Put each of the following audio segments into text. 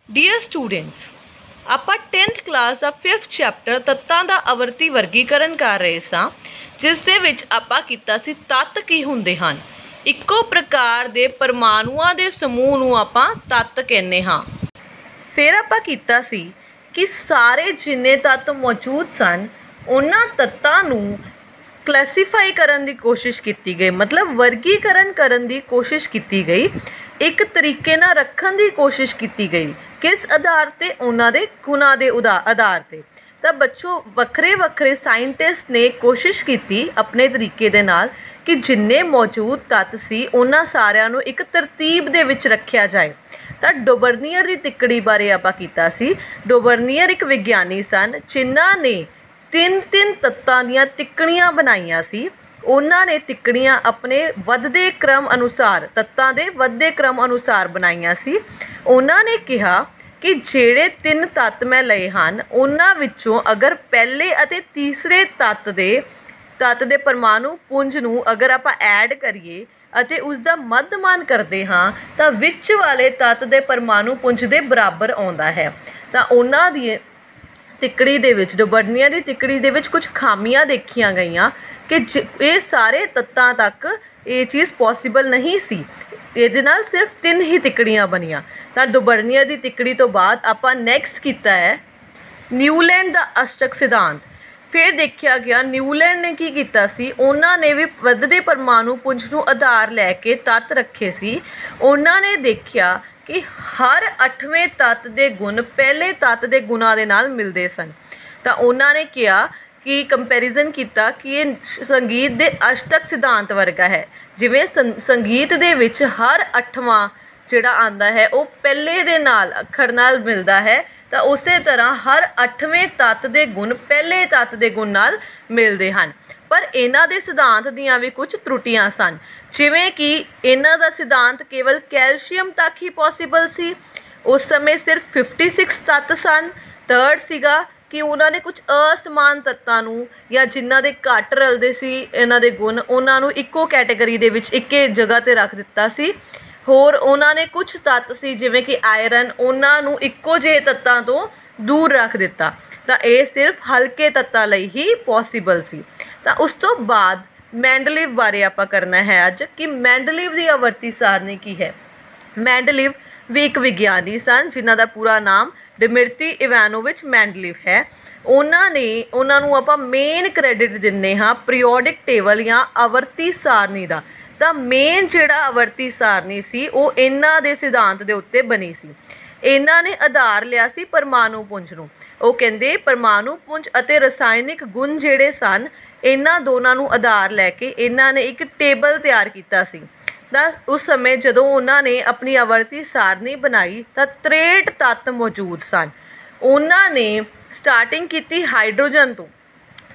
Dear students, ਆਪਾਂ 10th class ਦਾ 5th chapter ਤੱਤਾਂ ਦਾ ਆਵਰਤੀ ਵਰਗੀਕਰਨ ਕਰ ਰਹੇ ਸਾਂ, ਜਿਸ ਦੇ ਵਿੱਚ ਆਪਾਂ ਕੀਤਾ ਸੀ ਤੱਤ ਕੀ ਹੁੰਦੇ ਹਨ। ਇੱਕੋ ਪ੍ਰਕਾਰ ਦੇ ਪਰਮਾਣੂਆਂ ਦੇ ਸਮੂਹ ਨੂੰ ਆਪਾਂ ਤੱਤ ਕਹਿੰਦੇ ਹਾਂ। ਫਿਰ ਆਪਾਂ ਕੀਤਾ ਸੀ ਕਿ ਸਾਰੇ ਜਿੰਨੇ ਤੱਤ ਮੌਜੂਦ ਸਨ ਉਹਨਾਂ ਤੱਤਾਂ ਨੂੰ ਕਲਾਸੀਫਾਈ ਕਰਨ ਦੀ ਕੋਸ਼ਿਸ਼ ਕੀਤੀ ਗਈ, मतलब वर्गीकरण ਕਰਨ ਦੀ ਕੋਸ਼ਿਸ਼ ਕੀਤੀ ਗਈ, ਇੱਕ ਤਰੀਕੇ ਨਾਲ ਰੱਖਣ ਦੀ ਕੋਸ਼ਿਸ਼ ਕੀਤੀ ਗਈ। किस आधार ते उन्हां दे गुणां दे आधार ते। तो बच्चों वक्रे वक्रे साइंटिस्ट ने कोशिश की अपने तरीके दे नाल कि जिन्ने मौजूद तत्त सी उन्हां सारिਆਂ ਨੂੰ एक तरतीब दे विच रखिया जाए। तो डोबरनियर की तिकड़ी बारे आपां कीता सी। डोबरनियर एक विग्यानी सन जिन्हां ने तीन तीन तत्तां दीयां तिकड़ियां बनाईयां सी। उन्हां ने तिकड़ियां अपने वधदे क्रम अनुसार तत्तां दे वधदे क्रम अनुसार बनाईयां सी। उन्हां ने कहा कि ਜਿਹੜੇ ਤਿੰਨ ਤੱਤ ਮੈਂ ਲਏ ਹਨ ਉਹਨਾਂ ਵਿੱਚੋਂ ਅਗਰ ਪਹਿਲੇ ਅਤੇ ਤੀਸਰੇ ਤੱਤ ਦੇ ਪਰਮਾਣੂ ਪੁੰਜ ਨੂੰ ਅਗਰ ਆਪਾਂ ਐਡ ਕਰੀਏ ਅਤੇ ਉਸ ਦਾ ਮੱਧਮਾਨ ਕਰਦੇ ਹਾਂ ਤਾਂ ਵਿੱਚ ਵਾਲੇ ਤੱਤ ਦੇ ਪਰਮਾਣੂ ਪੁੰਜ ਦੇ ਬਰਾਬਰ ਆਉਂਦਾ ਹੈ। ਤਾਂ ਉਹਨਾਂ ਦੀ ਤਿਕੜੀ ਦੇ ਵਿੱਚ, ਡੋਬਰਨੀਅਰ ਦੀ ਤਿਕੜੀ ਦੇ ਵਿੱਚ ਕੁਝ ਖਾਮੀਆਂ ਦੇਖੀਆਂ ਗਈਆਂ ਕਿ ਇਹ ਸਾਰੇ ਤੱਤਾਂ ਤੱਕ ਇਹ ਚੀਜ਼ ਪੋਸੀਬਲ ਨਹੀਂ ਸੀ। ਇਹਦੇ ਨਾਲ ਸਿਰਫ ਤਿੰਨ ਹੀ ਤਿਕੜੀਆਂ ਬਣੀਆਂ। ਤਾਂ ਡੋਬਰਨੀਅਰ ਦੀ ਤਿਕੜੀ ਤੋਂ ਬਾਅਦ ਆਪਾਂ ਨੈਕਸਟ ਕੀਤਾ ਹੈ ਨਿਊਲੈਂਡ ਦਾ ਅਸ਼ਟਕ ਸਿਧਾਂਤ। ਫਿਰ ਦੇਖਿਆ ਗਿਆ ਨਿਊਲੈਂਡ ਨੇ ਕੀ ਕੀਤਾ ਸੀ, ਉਹਨਾਂ ਨੇ ਵੀ ਵੱਧਦੇ ਪਰਮਾਣੂ ਪੁੰਜ ਨੂੰ ਆਧਾਰ ਲੈ ਕੇ ਤੱਤ ਰੱਖੇ ਸੀ। ਉਹਨਾਂ ਨੇ ਦੇਖਿਆ ਕਿ ਹਰ 8ਵੇਂ ਤੱਤ ਦੇ ਗੁਣ ਪਹਿਲੇ ਤੱਤ ਦੇ ਗੁਣਾਂ ਦੇ ਨਾਲ ਮਿਲਦੇ ਸਨ। ਤਾਂ ਉਹਨਾਂ ਨੇ ਕਿਹਾ ਕਿ ਕੰਪੈਰੀਜ਼ਨ ਕੀਤਾ ਕਿ ਇਹ ਸੰਗੀਤ ਦੇ ਅਸ਼ਟਕ ਸਿਧਾਂਤ ਵਰਗਾ ਹੈ। ਜਿਵੇਂ ਸੰਗੀਤ ਦੇ ਵਿੱਚ ਹਰ 8ਵਾਂ ਜਿਹੜਾ ਆਉਂਦਾ ਹੈ ਉਹ ਪਹਿਲੇ ਦੇ ਨਾਲ ਅੱਖਰ ਨਾਲ ਮਿਲਦਾ ਹੈ, ਤਾਂ ਉਸੇ ਤਰ੍ਹਾਂ ਹਰ 8ਵੇਂ ਤੱਤ ਦੇ ਗੁਣ ਪਹਿਲੇ ਤੱਤ ਦੇ ਗੁਣ ਨਾਲ ਮਿਲਦੇ ਹਨ। ਪਰ ਇਹਨਾਂ ਦੇ ਸਿਧਾਂਤ ਦੀਆਂ ਵੀ ਕੁਝ ਤਰੁੱਟੀਆਂ ਸਨ, ਜਿਵੇਂ ਕਿ ਇਹਨਾਂ ਦਾ ਸਿਧਾਂਤ ਕੇਵਲ ਕੈਲਸ਼ੀਅਮ ਤੱਕ ਹੀ ਪੋਸੀਬਲ ਸੀ। ਉਸ ਸਮੇਂ ਸਿਰਫ 56 ਤੱਤ ਸਨ। ਥਰਡ ਸੀਗਾ ਕਿ ਉਹਨਾਂ ਨੇ ਕੁਝ ਅਸਮਾਨ ਤੱਤਾਂ ਨੂੰ ਜਾਂ ਜਿਨ੍ਹਾਂ ਦੇ ਘੱਟ ਰਲਦੇ ਸੀ ਇਹਨਾਂ ਦੇ ਗੁਣ, ਉਹਨਾਂ ਨੂੰ ਇੱਕੋ ਕੈਟੇਗਰੀ ਦੇ ਵਿੱਚ ਇੱਕੇ ਜਗ੍ਹਾ 'ਤੇ ਰੱਖ ਦਿੱਤਾ ਸੀ। ਹੋਰ ਉਹਨਾਂ ਨੇ ਕੁਝ ਤੱਤ ਸੀ ਜਿਵੇਂ ਕਿ ਆਇਰਨ, ਉਹਨਾਂ ਨੂੰ ਇੱਕੋ ਜਿਹੇ ਤੱਤਾਂ ਤੋਂ ਦੂਰ ਰੱਖ ਦਿੱਤਾ। ਤਾਂ ਇਹ ਸਿਰਫ ਹਲਕੇ ਤੱਤਾਂ ਲਈ ਹੀ ਪੋਸੀਬਲ ਸੀ। ਤਾਂ ਉਸ ਤੋਂ ਬਾਅਦ ਮੈਂਡਲੀਵ ਬਾਰੇ ਆਪਾਂ ਕਰਨਾ ਹੈ ਅੱਜ ਕਿ ਮੈਂਡਲੀਵ ਦੀ ਆਵਰਤੀ ਸਾਰਣੀ ਕੀ ਹੈ। ਮੈਂਡਲੀਵ ਵੀ ਇੱਕ ਵਿਗਿਆਨੀ ਸਨ ਜਿਨ੍ਹਾਂ ਦਾ ਪੂਰਾ ਨਾਮ ਡਿਮਿਤਰੀ ਇਵਾਨੋਵਿਚ ਮੈਂਡਲੀਵ ਹੈ। ਉਹਨਾਂ ਨੂੰ ਆਪਾਂ ਮੇਨ ਕ੍ਰੈਡਿਟ ਦਿੰਦੇ ਹਾਂ ਪੀਰੀਓਡਿਕ ਟੇਬਲ ਜਾਂ ਆਵਰਤੀ ਸਾਰਣੀ ਦਾ। ਤਾਂ ਮੇਨ ਜਿਹੜਾ ਆਵਰਤੀ ਸਾਰਣੀ ਸੀ ਉਹ ਇਹਨਾਂ ਦੇ ਸਿਧਾਂਤ ਦੇ ਉੱਤੇ ਬਣੀ ਸੀ। ਇਹਨਾਂ ਨੇ ਆਧਾਰ ਲਿਆ ਸੀ ਪਰਮਾਣੂ ਪੁੰਜ ਨੂੰ। ਉਹ ਕਹਿੰਦੇ ਪਰਮਾਣੂ ਪੁੰਜ ਅਤੇ ਰਸਾਇਣਿਕ ਗੁਣ ਜਿਹੜੇ ਸਨ ਇਹਨਾਂ ਦੋਨਾਂ ਨੂੰ ਆਧਾਰ ਲੈ ਕੇ ਇਹਨਾਂ ਨੇ ਇੱਕ ਟੇਬਲ ਤਿਆਰ ਕੀਤਾ ਸੀ। ਤਾਂ ਉਸ ਸਮੇਂ ਜਦੋਂ ਉਹਨਾਂ ਨੇ ਆਪਣੀ ਆਵਰਤੀ ਸਾਰਣੀ ਬਣਾਈ ਤਾਂ 63 ਤੱਤ ਮੌਜੂਦ ਸਨ। ਉਹਨਾਂ ਨੇ ਸਟਾਰਟਿੰਗ ਕੀਤੀ ਹਾਈਡਰੋਜਨ ਤੋਂ।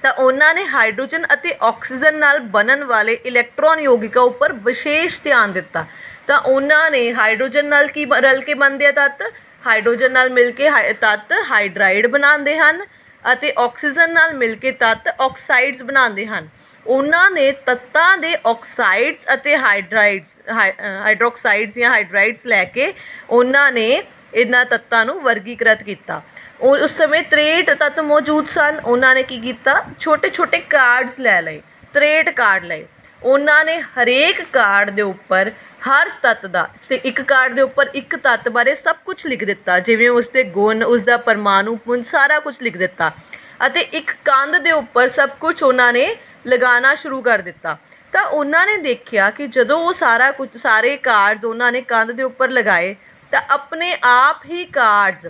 ਤਾਂ ਉਹਨਾਂ ਨੇ ਹਾਈਡਰੋਜਨ ਅਤੇ ਆਕਸੀਜਨ ਨਾਲ ਬਣਨ ਵਾਲੇ ਇਲੈਕਟ੍ਰੋਨ ਯੌਗਿਕਾਂ ਉੱਪਰ ਵਿਸ਼ੇਸ਼ ਧਿਆਨ ਦਿੱਤਾ। ਤਾਂ ਉਹਨਾਂ ਨੇ ਹਾਈਡਰੋਜਨ ਨਾਲ ਕੀ ਰਲ ਕੇ ਬਣਦੇ ਆ ਤੱਤ, ਹਾਈਡਰੋਜਨ ਨਾਲ ਮਿਲ ਕੇ ਤੱਤ ਹਾਈਡਰਾਈਡ ਬਣਾਉਂਦੇ ਹਨ ਅਤੇ ਆਕਸੀਜਨ ਨਾਲ ਮਿਲ ਕੇ ਤੱਤ ਆਕਸਾਈਡਸ ਬਣਾਉਂਦੇ ਹਨ। ਉਹਨਾਂ ਨੇ ਤੱਤਾਂ ਦੇ ਆਕਸਾਈਡਸ ਅਤੇ ਹਾਈਡਰੋਕਸਾਈਡਸ ਜਾਂ ਹਾਈਡਰਾਈਡਸ ਲੈ ਕੇ ਉਹਨਾਂ ਨੇ ਇਹਨਾਂ ਤੱਤਾਂ ਨੂੰ ਵਰਗੀਕ੍ਰਿਤ ਕੀਤਾ। ਉਸ ਸਮੇਂ 63 ਤੱਤ ਮੌਜੂਦ ਸਨ। ਉਹਨਾਂ ਨੇ ਕੀ ਕੀਤਾ, ਛੋਟੇ ਛੋਟੇ ਕਾਰਡਸ ਲੈ ਲਏ, 63 ਕਾਰਡ ਲਏ। ਉਹਨਾਂ ਨੇ ਹਰੇਕ ਕਾਰਡ ਦੇ ਉੱਪਰ ਹਰ ਤੱਤ ਦਾ, ਇੱਕ ਕਾਰਡ ਦੇ ਉੱਪਰ ਇੱਕ ਤੱਤ ਬਾਰੇ ਸਭ ਕੁਝ ਲਿਖ ਦਿੱਤਾ, ਜਿਵੇਂ ਉਸਦੇ ਗੁਣ, ਉਸਦਾ ਪਰਮਾਣੂ ਪੁੰਜ, ਸਾਰਾ ਕੁਝ ਲਿਖ ਦਿੱਤਾ ਅਤੇ ਇੱਕ ਕੰਧ ਦੇ ਉੱਪਰ ਸਭ ਕੁਝ ਉਹਨਾਂ ਨੇ ਲਗਾਉਣਾ ਸ਼ੁਰੂ ਕਰ ਦਿੱਤਾ। ਤਾਂ ਉਹਨਾਂ ਨੇ ਦੇਖਿਆ ਕਿ ਜਦੋਂ ਉਹ ਸਾਰੇ ਕਾਰਡਸ ਉਹਨਾਂ ਨੇ ਕੰਧ ਦੇ ਉੱਪਰ ਲਗਾਏ ਤਾਂ ਆਪਣੇ ਆਪ ਹੀ ਕਾਰਡਸ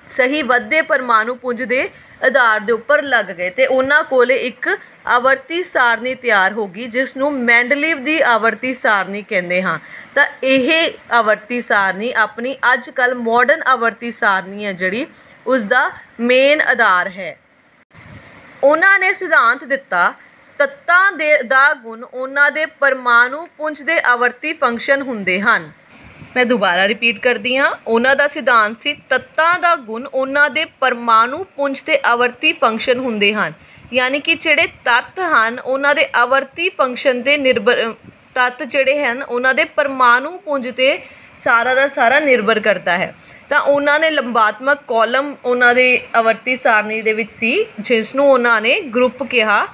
ਸਹੀ ਵੱਧਦੇ ਪਰਮਾਣੂ ਪੁੰਜ ਦੇ ਆਧਾਰ ਦੇ ਉੱਪਰ ਲੱਗ ਗਏ ਤੇ ਉਹਨਾਂ ਕੋਲੇ ਇੱਕ ਆਵਰਤੀ ਸਾਰਣੀ ਤਿਆਰ ਹੋ ਗਈ ਜਿਸ ਨੂੰ ਮੈਂਡਲੀਵ ਦੀ ਆਵਰਤੀ ਸਾਰਣੀ ਕਹਿੰਦੇ ਹਾਂ। ਤਾਂ ਇਹ ਆਵਰਤੀ ਸਾਰਣੀ ਆਪਣੀ ਅੱਜ ਕੱਲ੍ਹ ਮਾਡਰਨ ਆਵਰਤੀ ਸਾਰਣੀ ਹੈ ਜਿਹੜੀ ਉਸਦਾ ਮੇਨ ਆਧਾਰ ਹੈ। ਉਹਨਾਂ ਨੇ ਸਿਧਾਂਤ ਦਿੱਤਾ ਤੱਤਾਂ ਦਾ ਗੁਣ ਉਹਨਾਂ ਦੇ ਪਰਮਾਣੂ ਪੁੰਜ ਦੇ ਆਵਰਤੀ ਫੰਕਸ਼ਨ ਹੁੰਦੇ ਹਨ। ਮੈਂ ਦੁਬਾਰਾ ਰਿਪੀਟ ਕਰਦੀ ਹਾਂ, ਉਹਨਾਂ ਦਾ ਸਿਧਾਂਤ ਸੀ ਤੱਤਾਂ ਦਾ ਗੁਣ ਉਹਨਾਂ ਦੇ ਪਰਮਾਣੂ ਪੁੰਜ ਦੇ ਆਵਰਤੀ ਫੰਕਸ਼ਨ ਹੁੰਦੇ ਹਨ। ਯਾਨੀ ਕਿ ਜਿਹੜੇ ਤੱਤ ਹਨ ਉਹਨਾਂ ਦੇ ਆਵਰਤੀ ਫੰਕਸ਼ਨ 'ਤੇ ਨਿਰਭਰ, ਤੱਤ ਜਿਹੜੇ ਹਨ ਉਹਨਾਂ ਦੇ ਪਰਮਾਣੂ ਪੁੰਜ 'ਤੇ ਸਾਰਾ ਦਾ ਸਾਰਾ ਨਿਰਭਰ ਕਰਦਾ ਹੈ। ਤਾਂ ਉਹਨਾਂ ਨੇ ਲੰਬਾਤਮਕ ਕਾਲਮ ਉਹਨਾਂ ਦੇ ਆਵਰਤੀ ਸਾਰਣੀ ਦੇ ਵਿੱਚ ਸੀ, ਜਿਸ ਨੂੰ ਉਹਨਾਂ ਨੇ ਗਰੁੱਪ ਕਿਹਾ।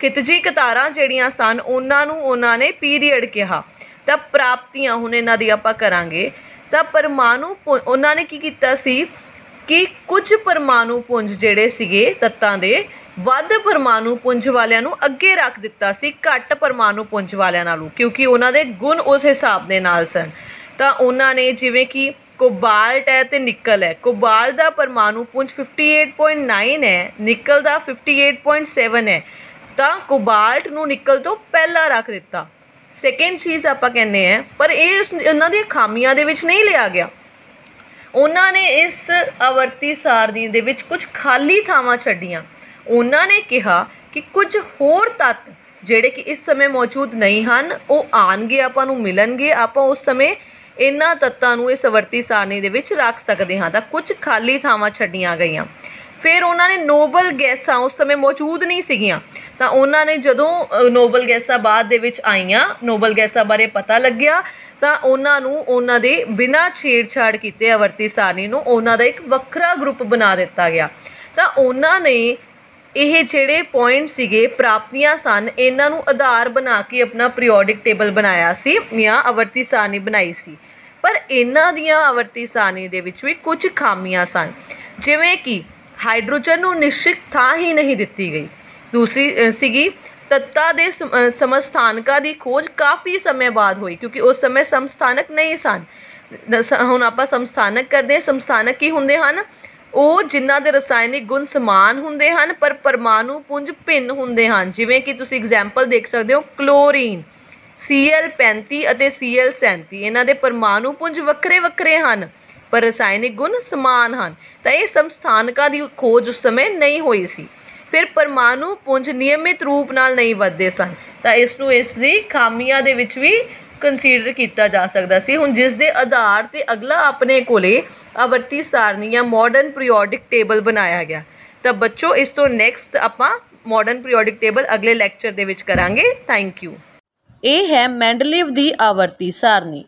ਖਿਤਜੀ ਕਤਾਰਾਂ ਜਿਹੜੀਆਂ ਸਨ ਉਹਨਾਂ ਨੂੰ ਉਹਨਾਂ ਨੇ ਪੀਰੀਅਡ ਕਿਹਾ। ਤਾਂ ਪ੍ਰਾਪਤੀਆਂ ਹੁਣ ਇਹਨਾਂ ਦੀ ਆਪਾਂ ਕਰਾਂਗੇ। ਤਾਂ ਪਰਮਾਣੂ ਉਹਨਾਂ ਨੇ ਕੀ ਕੀਤਾ ਸੀ ਕਿ ਕੁਝ ਪਰਮਾਣੂ ਪੁੰਜ ਜਿਹੜੇ ਸੀਗੇ ਤੱਤਾਂ ਦੇ ਵੱਧ ਪਰਮਾਣੂ ਪੁੰਜ ਵਾਲਿਆਂ ਨੂੰ ਅੱਗੇ ਰੱਖ ਦਿੱਤਾ ਸੀ ਘੱਟ ਪਰਮਾਣੂ ਪੁੰਜ ਵਾਲਿਆਂ ਨਾਲੋਂ, ਕਿਉਂਕਿ ਉਹਨਾਂ ਦੇ ਗੁਣ ਉਸ ਹਿਸਾਬ ਦੇ ਨਾਲ ਸਨ। ਤਾਂ ਉਹਨਾਂ ਨੇ ਜਿਵੇਂ ਕਿ ਕੋਬਾਲਟ ਹੈ ਅਤੇ ਨਿਕਲ ਹੈ, ਕੋਬਾਲਟ ਦਾ ਪਰਮਾਣੂ ਪੁੰਜ 58.9 ਹੈ, ਨਿਕਲ ਦਾ 58.7 ਹੈ। ਤਾਂ ਕੋਬਾਲਟ ਨੂੰ ਨਿਕਲ ਤੋਂ ਪਹਿਲਾਂ ਰੱਖ ਦਿੱਤਾ। ਸੈਕਿੰਡ ਚੀਜ਼ ਆਪਾਂ ਕਹਿੰਦੇ ਹਾਂ, ਪਰ ਇਹ ਇਹਨਾਂ ਦੀਆਂ ਖਾਮੀਆਂ ਦੇ ਵਿੱਚ ਨਹੀਂ ਲਿਆ ਗਿਆ। ਉਹਨਾਂ ਨੇ ਇਸ ਆਵਰਤੀ ਸਾਰਣੀ ਦੇ ਵਿੱਚ ਕੁਝ ਖਾਲੀ ਥਾਵਾਂ ਛੱਡੀਆਂ। ਉਹਨਾਂ ਨੇ ਕਿਹਾ ਕਿ ਕੁਝ ਹੋਰ ਤੱਤ ਜਿਹੜੇ ਕਿ ਇਸ ਸਮੇਂ ਮੌਜੂਦ ਨਹੀਂ ਹਨ ਉਹ ਆਉਣਗੇ, ਆਪਾਂ ਨੂੰ ਮਿਲਣਗੇ, ਆਪਾਂ ਉਸ ਸਮੇਂ ਇਹਨਾਂ ਤੱਤਾਂ ਨੂੰ ਇਸ ਆਵਰਤੀ ਸਾਰਣੀ ਦੇ ਵਿੱਚ ਰੱਖ ਸਕਦੇ ਹਾਂ। ਤਾਂ ਕੁਝ ਖਾਲੀ ਥਾਵਾਂ ਛੱਡੀਆਂ ਗਈਆਂ। ਫਿਰ ਉਹਨਾਂ ਨੇ ਨੋਬਲ ਗੈਸਾਂ ਉਸ ਸਮੇਂ ਮੌਜੂਦ ਨਹੀਂ ਸੀਗੀਆਂ। ਤਾਂ ਉਹਨਾਂ ਨੇ ਜਦੋਂ ਨੋਬਲ ਗੈਸਾਂ ਬਾਅਦ ਦੇ ਵਿੱਚ ਆਈਆਂ, ਨੋਬਲ ਗੈਸਾਂ ਬਾਰੇ ਪਤਾ ਲੱਗਿਆ, ਤਾਂ ਉਹਨਾਂ ਨੂੰ ਉਹਨਾਂ ਦੇ ਬਿਨਾਂ ਛੇੜਛਾੜ ਕੀਤੇ ਆਵਰਤੀ ਸਾਰਣੀ ਨੂੰ ਉਹਨਾਂ ਦਾ ਇੱਕ ਵੱਖਰਾ ਗਰੁੱਪ ਬਣਾ ਦਿੱਤਾ ਗਿਆ। ਤਾਂ ਉਹਨਾਂ ਨੇ ਇਹ ਜਿਹੜੇ ਪੁਆਇੰਟ ਸੀਗੇ, ਪ੍ਰਾਪਤੀਆਂ ਸਨ, ਇਹਨਾਂ ਨੂੰ ਆਧਾਰ ਬਣਾ ਕੇ ਆਪਣਾ ਪੀਰੀਓਡਿਕ ਟੇਬਲ ਬਣਾਇਆ ਸੀ ਜਾਂ ਆਵਰਤੀ ਸਾਰਣੀ ਬਣਾਈ ਸੀ। ਪਰ ਇਹਨਾਂ ਦੀਆਂ ਆਵਰਤੀ ਸਾਰਣੀ ਦੇ ਵਿੱਚ ਵੀ ਕੁਝ ਖਾਮੀਆਂ ਸਨ, ਜਿਵੇਂ ਕਿ ਹਾਈਡਰੋਜਨ ਨੂੰ ਨਿਸ਼ਚਿਤ ਥਾਂ ਹੀ ਨਹੀਂ ਦਿੱਤੀ ਗਈ। ਦੂਸਰੀ ਸੀਗੀ ਤੱਤਾਂ ਦੇ ਸਮਸਥਾਨਕਾਂ ਦੀ ਖੋਜ ਕਾਫੀ ਸਮੇਂ ਬਾਅਦ ਹੋਈ, ਕਿਉਂਕਿ ਉਸ ਸਮੇਂ ਸਮਸਥਾਨਕ ਨਹੀਂ ਸਨ। ਹੁਣ ਆਪਾਂ ਸਮਸਥਾਨਕ ਕਰਦੇ ਹਾਂ। ਸਮਸਥਾਨਕ ਕੀ ਹੁੰਦੇ ਹਨ? ਉਹ ਜਿਨ੍ਹਾਂ ਦੇ ਰਸਾਇਣਿਕ ਗੁਣ ਸਮਾਨ ਹੁੰਦੇ ਹਨ ਪਰ ਪਰਮਾਣੂ ਪੁੰਜ ਭਿੰਨ ਹੁੰਦੇ ਹਨ। ਜਿਵੇਂ ਕਿ ਤੁਸੀਂ ਐਗਜ਼ਾਮਪਲ ਦੇਖ ਸਕਦੇ ਹੋ, ਕਲੋਰੀਨ Cl35 ਅਤੇ Cl37, ਇਹਨਾਂ ਦੇ ਪਰਮਾਣੂ ਪੁੰਜ ਵੱਖਰੇ ਵੱਖਰੇ ਹਨ ਪਰ ਰਸਾਇਣਿਕ ਗੁਣ ਸਮਾਨ ਹਨ। ਤਾਂ ਇਹ ਸਮਸਥਾਨਕਾਂ ਦੀ ਖੋਜ ਉਸ ਸਮੇਂ ਨਹੀਂ ਹੋਈ ਸੀ। ਫਿਰ ਪਰਮਾਣੂ ਪੁੰਜ ਨਿਯਮਿਤ ਰੂਪ ਨਾਲ ਨਹੀਂ ਵੱਧਦੇ ਸਨ। ਤਾਂ ਇਸ ਨੂੰ ਇਸ ਦੀ ਖਾਮੀਆਂ ਦੇ ਵਿੱਚ ਵੀ ਕੰਸੀਡਰ ਕੀਤਾ ਜਾ ਸਕਦਾ ਸੀ। ਹੁਣ ਜਿਸ ਦੇ ਆਧਾਰ 'ਤੇ ਅਗਲਾ ਆਪਣੇ ਕੋਲੇ ਆਵਰਤੀ ਸਾਰਣੀ ਜਾਂ ਮਾਡਰਨ ਪੀਰੀਓਡਿਕ ਟੇਬਲ ਬਣਾਇਆ ਗਿਆ। ਤਾਂ ਬੱਚੋ ਇਸ ਤੋਂ ਨੈਕਸਟ ਆਪਾਂ ਮਾਡਰਨ ਪੀਰੀਓਡਿਕ ਟੇਬਲ ਅਗਲੇ ਲੈਕਚਰ ਦੇ ਵਿੱਚ ਕਰਾਂਗੇ। Thank you. ਇਹ ਹੈ ਮੈਂਡਲੀਵ ਦੀ ਆਵਰਤੀ ਸਾਰਣੀ।